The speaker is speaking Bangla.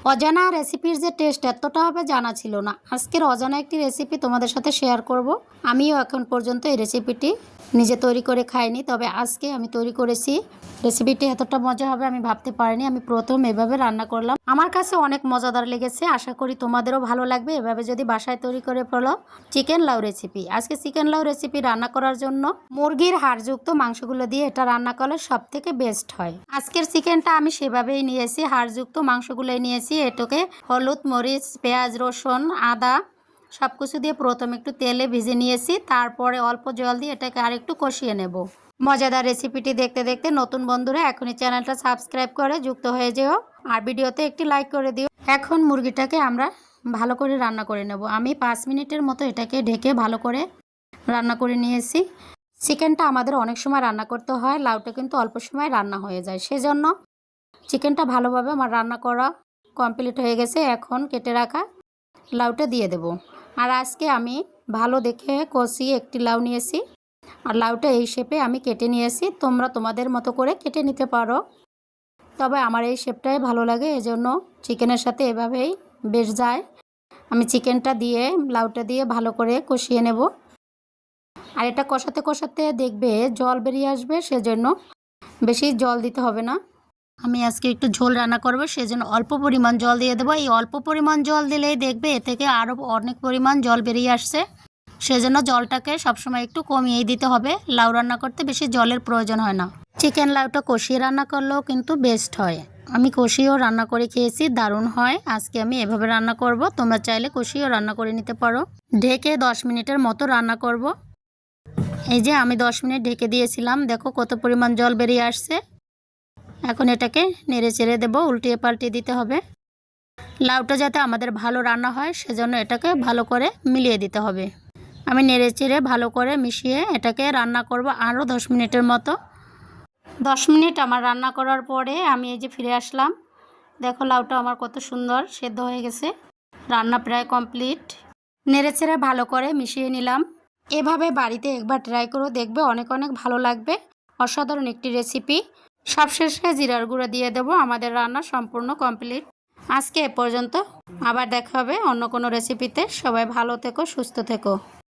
অজানা রেসিপির যে টেস্ট এতটা হবে জানা ছিল না। আজকের অজানা একটি রেসিপি তোমাদের সাথে শেয়ার করব। আমিও এখন পর্যন্ত এই রেসিপিটি নিজে তৈরি করে খাইনি, তবে আজকে আমি তৈরি করেছি। রেসিপিটি এতটা মজা হবে আমি ভাবতে পারিনি। আমি প্রথম এভাবে রান্না করলাম, আমার কাছে অনেক মজাদার লেগেছে। আশা করি তোমাদেরও ভালো লাগবে এভাবে যদি বাসায় তৈরি করে ফেলো। চিকেন লাউ রেসিপি। আজকে চিকেন লাউ রেসিপি রান্না করার জন্য মুরগির হাড়যুক্ত মাংসগুলো দিয়ে এটা রান্না করলে সব থেকে বেস্ট হয়। আজকের চিকেনটা আমি সেভাবেই নিয়েছি, হাড়যুক্ত মাংসগুলোই নিয়েছি। এটাকে হলুদ, মরিচ, পেঁয়াজ, রসুন, আদা সব কিছু দিয়ে প্রথমে একটু তেলে ভেজে নিয়েছি, তারপরে অল্প জল দিয়ে এটাকে আরেকটু কষিয়ে নেব। মজাদার রেসিপিটি দেখতে দেখতে নতুন বন্ধুরা এখনই চ্যানেলটা সাবস্ক্রাইব করে যুক্ত হয়ে যেও, আর ভিডিওতে একটি লাইক করে দিও। এখন মুরগিটাকে আমরা ভালো করে রান্না করে নেব। আমি 5 মিনিটের মতো এটাকে ঢেকে ভালো করে রান্না করে নিয়েছি। চিকেনটা আমাদের অনেক সময় রান্না করতে হয়, লাউটা কিন্তু অল্প সময় রান্না হয়ে যায়, সেজন্য চিকেনটা ভালোভাবে আমার রান্না করা কমপ্লিট হয়ে গেছে। এখন কেটে রাখা লাউটা দিয়ে দেব। আর আজকে আমি ভালো দেখে কষিয়ে একটি লাউ নিয়েছি, আর লাউটা এই শেপে আমি কেটে নিয়েছি। তোমরা তোমাদের মতো করে কেটে নিতে পারো, তবে আমার এই শেপটাই ভালো লাগে, এজন্য চিকেনের সাথে এভাবেই বেশ যায়। আমি চিকেনটা দিয়ে লাউটা দিয়ে ভালো করে কষিয়ে নেব। আর এটা কষাতে কষাতে দেখবে জল বেরিয়ে আসবে, সেজন্য বেশি জল দিতে হবে না। আমি আজকে একটু ঝোল রান্না করব, সেজন্য অল্প পরিমাণ জল দিয়ে দেবো। এই অল্প পরিমাণ জল দিলেই দেখবে এ থেকে আরও অনেক পরিমাণ জল বেরিয়ে আসছে, সেজন্য জলটাকে সবসময় একটু কমিয়েই দিতে হবে। লাউ রান্না করতে বেশি জলের প্রয়োজন হয় না। চিকেন লাউটা কষিয়ে রান্না করলেও কিন্তু বেস্ট হয়। আমি কষিয়েও রান্না করে খেয়েছি, দারুণ হয়। আজকে আমি এভাবে রান্না করব, তোমরা চাইলে কষিয়েও রান্না করে নিতে পারো। ঢেকে 10 মিনিটের মতো রান্না করব। এই যে আমি 10 মিনিট ঢেকে দিয়েছিলাম, দেখো কত পরিমাণ জল বেরিয়ে আসছে। এখন এটাকে নেড়ে চেড়ে দেবো, উল্টিয়ে পাল্টিয়ে দিতে হবে। লাউটা যাতে আমাদের ভালো রান্না হয় সেজন্য এটাকে ভালো করে মিলিয়ে দিতে হবে। আমি নেড়ে চেড়ে ভালো করে মিশিয়ে এটাকে রান্না করব আরও 10 মিনিটের মতো। 10 মিনিট আমার রান্না করার পরে আমি এই যে ফিরে আসলাম। দেখো লাউটা আমার কত সুন্দর সেদ্ধ হয়ে গেছে, রান্না প্রায় কমপ্লিট। নেড়ে চেড়ে ভালো করে মিশিয়ে নিলাম। এভাবে বাড়িতে একবার ট্রাই করো, দেখবে অনেক অনেক ভালো লাগবে। অসাধারণ একটি রেসিপি। সবশেষে জিরার গুঁড়ো দিয়ে দেবো। আমাদের রান্না সম্পূর্ণ কমপ্লিট। আজকে এ পর্যন্ত, আবার দেখা হবে অন্য কোনো রেসিপিতে। সবাই ভালো থেকো, সুস্থ থেকো।